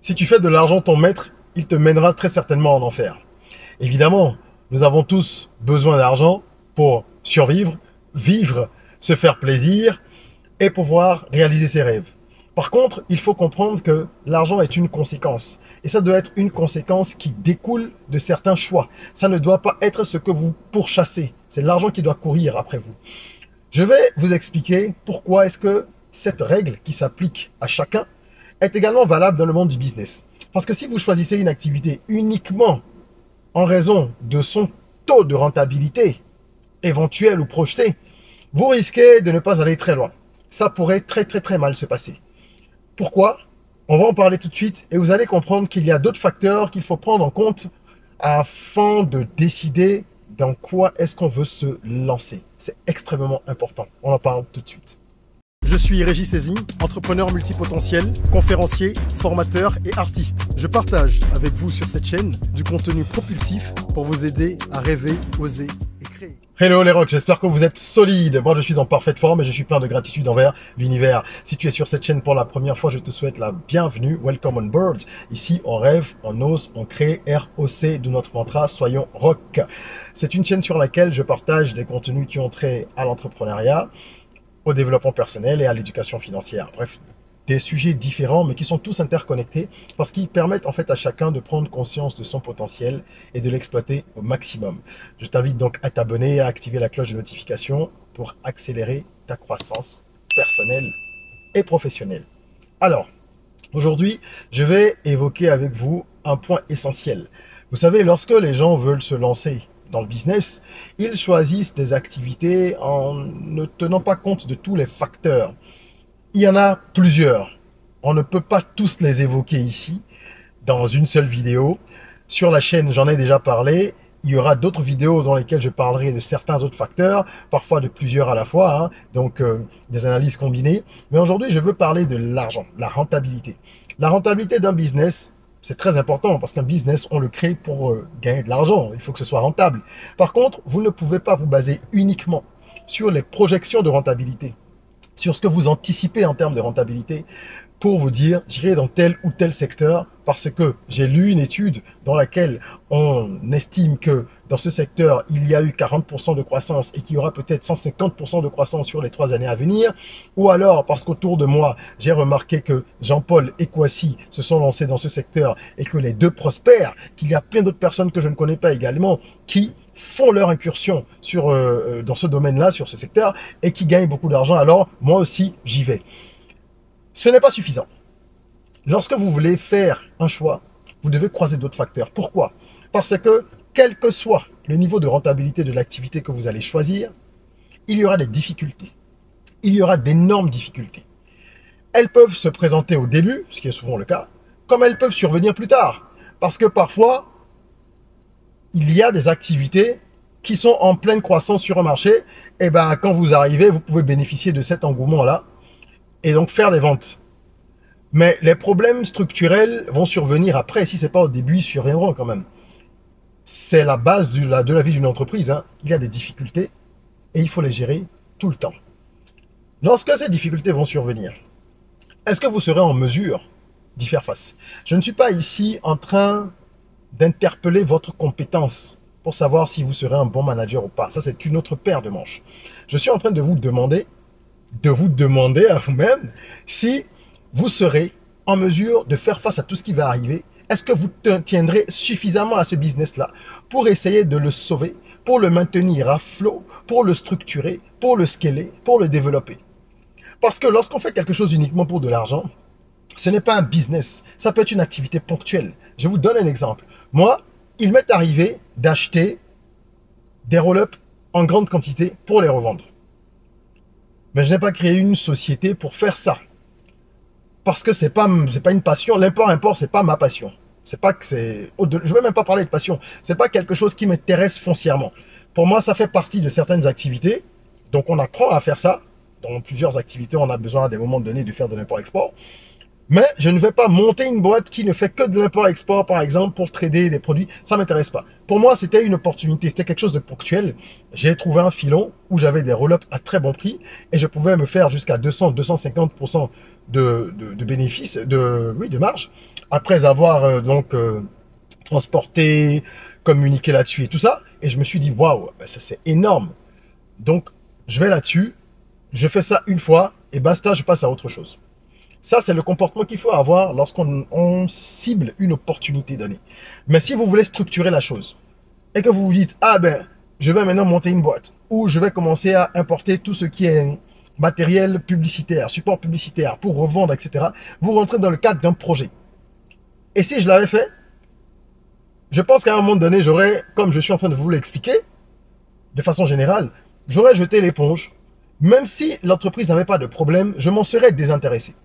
Si tu fais de l'argent ton maître, il te mènera très certainement en enfer. Évidemment, nous avons tous besoin d'argent pour survivre, vivre, se faire plaisir et pouvoir réaliser ses rêves. Par contre, il faut comprendre que l'argent est une conséquence. Et ça doit être une conséquence qui découle de certains choix. Ça ne doit pas être ce que vous pourchassez. C'est l'argent qui doit courir après vous. Je vais vous expliquer pourquoi est-ce que cette règle qui s'applique à chacun est également valable dans le monde du business. Parce que si vous choisissez une activité uniquement en raison de son taux de rentabilité éventuel ou projeté, vous risquez de ne pas aller très loin. Ça pourrait très mal se passer. Pourquoi? On va en parler tout de suite et vous allez comprendre qu'il y a d'autres facteurs qu'il faut prendre en compte afin de décider dans quoi est-ce qu'on veut se lancer. C'est extrêmement important. On en parle tout de suite. Je suis Régis Sezin, entrepreneur multipotentiel, conférencier, formateur et artiste. Je partage avec vous sur cette chaîne du contenu propulsif pour vous aider à rêver, oser et créer. Hello les rocks, j'espère que vous êtes solides. Moi je suis en parfaite forme et je suis plein de gratitude envers l'univers. Si tu es sur cette chaîne pour la première fois, je te souhaite la bienvenue. Welcome on board. Ici on rêve, on ose, on crée. ROC de notre mantra, soyons rock. C'est une chaîne sur laquelle je partage des contenus qui ont trait à l'entrepreneuriat, au développement personnel et à l'éducation financière. Bref, des sujets différents mais qui sont tous interconnectés parce qu'ils permettent en fait à chacun de prendre conscience de son potentiel et de l'exploiter au maximum. Je t'invite donc à t'abonner et à activer la cloche de notification pour accélérer ta croissance personnelle et professionnelle. Alors, aujourd'hui, je vais évoquer avec vous un point essentiel. Vous savez, lorsque les gens veulent se lancer dans le business, ils choisissent des activités en ne tenant pas compte de tous les facteurs. Il y en a plusieurs. On ne peut pas tous les évoquer ici dans une seule vidéo. Sur la chaîne, j'en ai déjà parlé. Il y aura d'autres vidéos dans lesquelles je parlerai de certains autres facteurs, parfois de plusieurs à la fois, donc des analyses combinées. Mais aujourd'hui, je veux parler de l'argent, la rentabilité. La rentabilité d'un business, c'est très important parce qu'un business, on le crée pour gagner de l'argent. Il faut que ce soit rentable. Par contre, vous ne pouvez pas vous baser uniquement sur les projections de rentabilité, sur ce que vous anticipez en termes de rentabilité pour vous dire j'irai dans tel ou tel secteur parce que j'ai lu une étude dans laquelle on estime que dans ce secteur il y a eu 40% de croissance et qu'il y aura peut-être 150% de croissance sur les 3 années à venir, ou alors parce qu'autour de moi j'ai remarqué que Jean-Paul et Kwasi se sont lancés dans ce secteur et que les deux prospèrent, qu'il y a plein d'autres personnes que je ne connais pas également qui font leur incursion dans ce domaine-là, sur ce secteur, et qui gagnent beaucoup d'argent, alors moi aussi j'y vais. Ce n'est pas suffisant. Lorsque vous voulez faire un choix, vous devez croiser d'autres facteurs. Pourquoi? Parce que quel que soit le niveau de rentabilité de l'activité que vous allez choisir, il y aura des difficultés. Il y aura d'énormes difficultés. Elles peuvent se présenter au début, ce qui est souvent le cas, comme elles peuvent survenir plus tard. Parce que parfois, il y a des activités qui sont en pleine croissance sur un marché. Et bien, quand vous arrivez, vous pouvez bénéficier de cet engouement-là et donc faire des ventes. Mais les problèmes structurels vont survenir après. Si ce n'est pas au début, ils surviendront quand même. C'est la base de la vie d'une entreprise. Il y a des difficultés et il faut les gérer tout le temps. Lorsque ces difficultés vont survenir, est-ce que vous serez en mesure d'y faire face? Je ne suis pas ici en train d'interpeller votre compétence pour savoir si vous serez un bon manager ou pas. Ça, c'est une autre paire de manches. Je suis en train de vous demander à vous-même si vous serez en mesure de faire face à tout ce qui va arriver. Est-ce que vous tiendrez suffisamment à ce business-là pour essayer de le sauver, pour le maintenir à flot, pour le structurer, pour le scaler, pour le développer? Parce que lorsqu'on fait quelque chose uniquement pour de l'argent, ce n'est pas un business, ça peut être une activité ponctuelle. Je vous donne un exemple. Moi, il m'est arrivé d'acheter des roll-up en grande quantité pour les revendre. Mais je n'ai pas créé une société pour faire ça. Parce que c'est pas une passion. L'import-import, c'est pas ma passion. Je ne vais même pas parler de passion. C'est pas quelque chose qui m'intéresse foncièrement. Pour moi, ça fait partie de certaines activités. Donc, on apprend à faire ça. Dans plusieurs activités, on a besoin à des moments donnés de faire de l'import-export. Mais je ne vais pas monter une boîte qui ne fait que de l'import-export, par exemple, pour trader des produits. Ça ne m'intéresse pas. Pour moi, c'était une opportunité, c'était quelque chose de ponctuel. J'ai trouvé un filon où j'avais des roll-ups à très bon prix et je pouvais me faire jusqu'à 200-250% de bénéfices, oui, de marge, après avoir transporté, communiqué là-dessus et tout ça. Et je me suis dit, waouh, ça c'est énorme. Donc, je vais là-dessus, je fais ça une fois et basta, je passe à autre chose. Ça, c'est le comportement qu'il faut avoir lorsqu'on cible une opportunité donnée. Mais si vous voulez structurer la chose et que vous vous dites, ah ben, je vais maintenant monter une boîte ou je vais commencer à importer tout ce qui est matériel publicitaire, support publicitaire pour revendre, etc., vous rentrez dans le cadre d'un projet. Et si je l'avais fait, je pense qu'à un moment donné, j'aurais, comme je suis en train de vous l'expliquer, de façon générale, j'aurais jeté l'éponge. Même si l'entreprise n'avait pas de problème, je m'en serais désintéressé.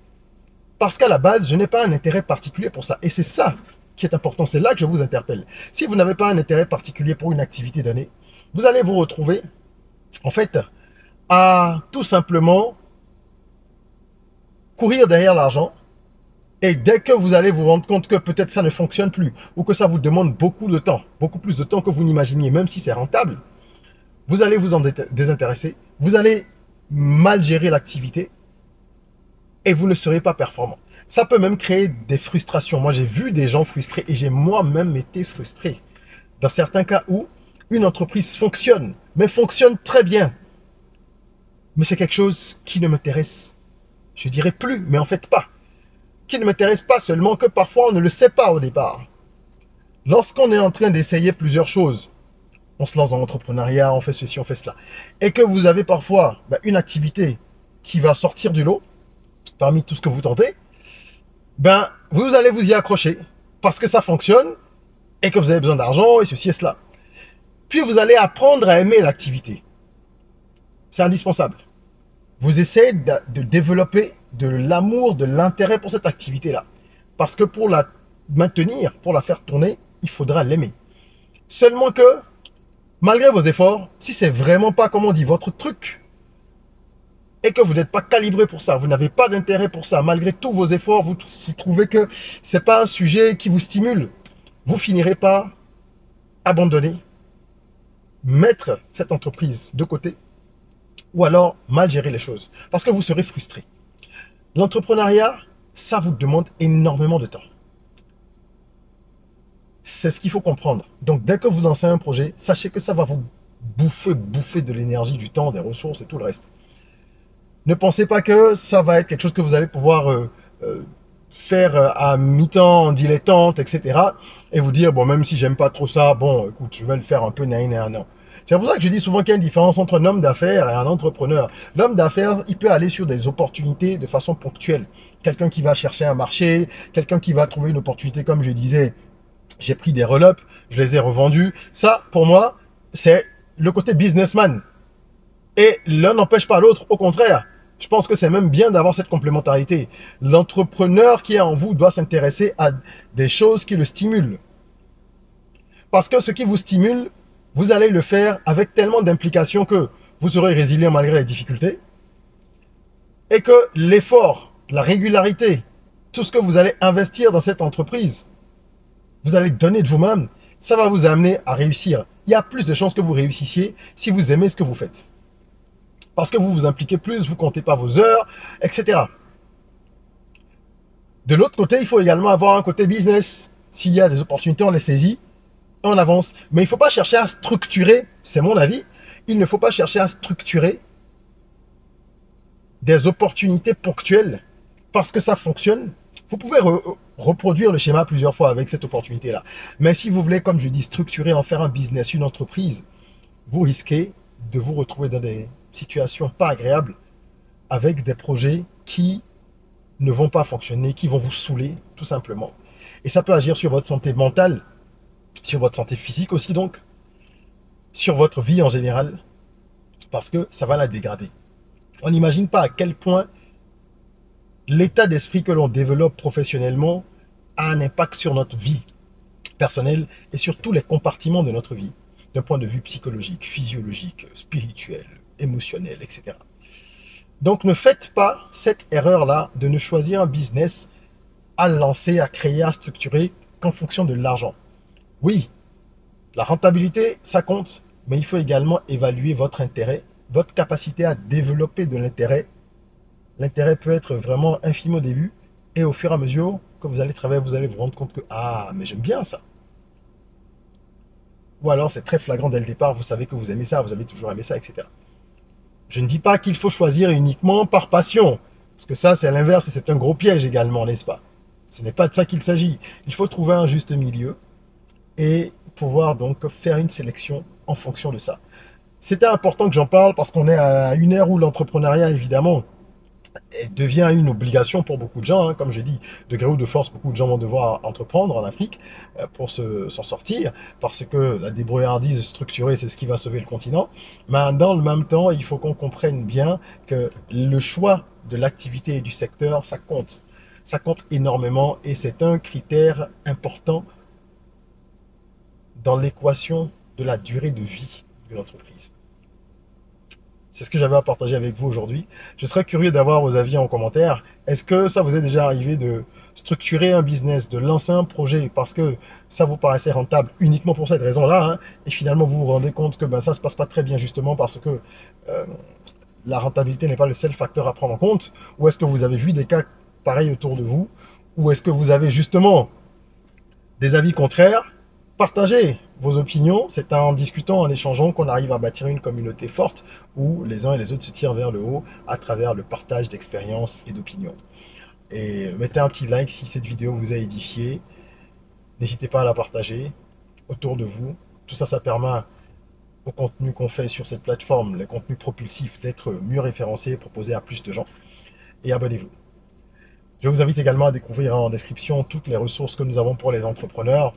Parce qu'à la base, je n'ai pas un intérêt particulier pour ça. Et c'est ça qui est important. C'est là que je vous interpelle. Si vous n'avez pas un intérêt particulier pour une activité donnée, vous allez vous retrouver, en fait, à tout simplement courir derrière l'argent. Et dès que vous allez vous rendre compte que peut-être ça ne fonctionne plus, ou que ça vous demande beaucoup de temps, beaucoup plus de temps que vous n'imaginiez, même si c'est rentable, vous allez vous en désintéresser, vous allez mal gérer l'activité, et vous ne serez pas performant. Ça peut même créer des frustrations. Moi, j'ai vu des gens frustrés et j'ai moi-même été frustré. Dans certains cas où une entreprise fonctionne, mais fonctionne très bien. Mais c'est quelque chose qui ne m'intéresse, je dirais plus, mais en fait pas. Qui ne m'intéresse pas seulement que parfois on ne le sait pas au départ. Lorsqu'on est en train d'essayer plusieurs choses, on se lance dans l'entrepreneuriat, on fait ceci, on fait cela, et que vous avez parfois une activité qui va sortir du lot, parmi tout ce que vous tentez, vous allez vous y accrocher parce que ça fonctionne et que vous avez besoin d'argent et ceci et cela. Puis vous allez apprendre à aimer l'activité. C'est indispensable. Vous essayez de développer de l'amour, de l'intérêt pour cette activité-là. Parce que pour la maintenir, pour la faire tourner, il faudra l'aimer. Seulement que, malgré vos efforts, si c'est vraiment pas, comme on dit, votre truc, et que vous n'êtes pas calibré pour ça, vous n'avez pas d'intérêt pour ça, malgré tous vos efforts, vous trouvez que ce n'est pas un sujet qui vous stimule, vous finirez par abandonner, mettre cette entreprise de côté, ou alors mal gérer les choses, parce que vous serez frustré. L'entrepreneuriat, ça vous demande énormément de temps. C'est ce qu'il faut comprendre. Donc, dès que vous lancez un projet, sachez que ça va vous bouffer de l'énergie, du temps, des ressources et tout le reste. Ne pensez pas que ça va être quelque chose que vous allez pouvoir faire à mi-temps, en dilettante, etc. Et vous dire, bon, même si j'aime pas trop ça, bon, écoute, je vais le faire un peu non. C'est pour ça que je dis souvent qu'il y a une différence entre un homme d'affaires et un entrepreneur. L'homme d'affaires, il peut aller sur des opportunités de façon ponctuelle. Quelqu'un qui va chercher un marché, quelqu'un qui va trouver une opportunité, comme je disais, j'ai pris des roll-ups, je les ai revendus. Ça, pour moi, c'est le côté businessman. Et l'un n'empêche pas l'autre, au contraire. Je pense que c'est même bien d'avoir cette complémentarité. L'entrepreneur qui est en vous doit s'intéresser à des choses qui le stimulent. Parce que ce qui vous stimule, vous allez le faire avec tellement d'implication que vous serez résilient malgré les difficultés. Et que l'effort, la régularité, tout ce que vous allez investir dans cette entreprise, vous allez donner de vous-même, ça va vous amener à réussir. Il y a plus de chances que vous réussissiez si vous aimez ce que vous faites. Parce que vous vous impliquez plus, vous ne comptez pas vos heures, etc. De l'autre côté, il faut également avoir un côté business. S'il y a des opportunités, on les saisit, on avance. Mais il ne faut pas chercher à structurer, c'est mon avis, il ne faut pas chercher à structurer des opportunités ponctuelles parce que ça fonctionne. Vous pouvez reproduire le schéma plusieurs fois avec cette opportunité-là. Mais si vous voulez, comme je dis, structurer, en faire un business, une entreprise, vous risquez de vous retrouver dans des situations pas agréables avec des projets qui ne vont pas fonctionner, qui vont vous saouler, tout simplement. Et ça peut agir sur votre santé mentale, sur votre santé physique aussi donc, sur votre vie en général, parce que ça va la dégrader. On n'imagine pas à quel point l'état d'esprit que l'on développe professionnellement a un impact sur notre vie personnelle et sur tous les compartiments de notre vie, d'un point de vue psychologique, physiologique, spirituel, émotionnel, etc. Donc ne faites pas cette erreur-là de ne choisir un business à lancer, à créer, à structurer qu'en fonction de l'argent. Oui, la rentabilité, ça compte, mais il faut également évaluer votre intérêt, votre capacité à développer de l'intérêt. L'intérêt peut être vraiment infime au début, et au fur et à mesure que vous allez travailler, vous allez vous rendre compte que ah, mais j'aime bien ça. Ou alors c'est très flagrant dès le départ, vous savez que vous aimez ça, vous avez toujours aimé ça, etc. Je ne dis pas qu'il faut choisir uniquement par passion, parce que ça c'est l'inverse et c'est un gros piège également, n'est-ce pas? Ce n'est pas de ça qu'il s'agit. Il faut trouver un juste milieu et pouvoir donc faire une sélection en fonction de ça. C'était important que j'en parle parce qu'on est à une ère où l'entrepreneuriat, évidemment, devient une obligation pour beaucoup de gens. Hein. Comme j'ai dit, de gré ou de force, beaucoup de gens vont devoir entreprendre en Afrique pour s'en sortir, parce que la débrouillardise structurée, c'est ce qui va sauver le continent. Mais dans le même temps, il faut qu'on comprenne bien que le choix de l'activité et du secteur, ça compte. Ça compte énormément et c'est un critère important dans l'équation de la durée de vie de l'entreprise. C'est ce que j'avais à partager avec vous aujourd'hui. Je serais curieux d'avoir vos avis en commentaire. Est-ce que ça vous est déjà arrivé de structurer un business, de lancer un projet parce que ça vous paraissait rentable uniquement pour cette raison-là, hein, et finalement vous vous rendez compte que ben, ça ne se passe pas très bien justement parce que euh, la rentabilité n'est pas le seul facteur à prendre en compte? Ou est-ce que vous avez vu des cas pareils autour de vous? Ou est-ce que vous avez justement des avis contraires? Partagez vos opinions. C'est en discutant, en échangeant qu'on arrive à bâtir une communauté forte où les uns et les autres se tirent vers le haut à travers le partage d'expériences et d'opinions. Et mettez un petit like si cette vidéo vous a édifié. N'hésitez pas à la partager autour de vous. Tout ça, ça permet au contenu qu'on fait sur cette plateforme, les contenus propulsifs, d'être mieux référencés et proposés à plus de gens. Et abonnez-vous. Je vous invite également à découvrir en description toutes les ressources que nous avons pour les entrepreneurs.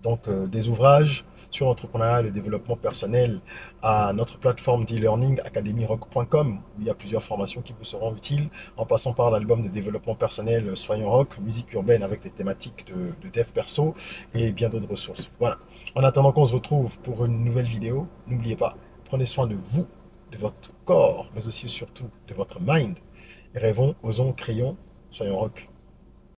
Donc des ouvrages sur l'entrepreneuriat et le développement personnel à notre plateforme d'e-learning academyrock.com où il y a plusieurs formations qui vous seront utiles, en passant par l'album de développement personnel Soyons Rock, musique urbaine avec des thématiques de dev perso et bien d'autres ressources. Voilà. En attendant qu'on se retrouve pour une nouvelle vidéo, n'oubliez pas, prenez soin de vous, de votre corps, mais aussi surtout de votre mind. Et rêvons, osons, créons, soyons rock.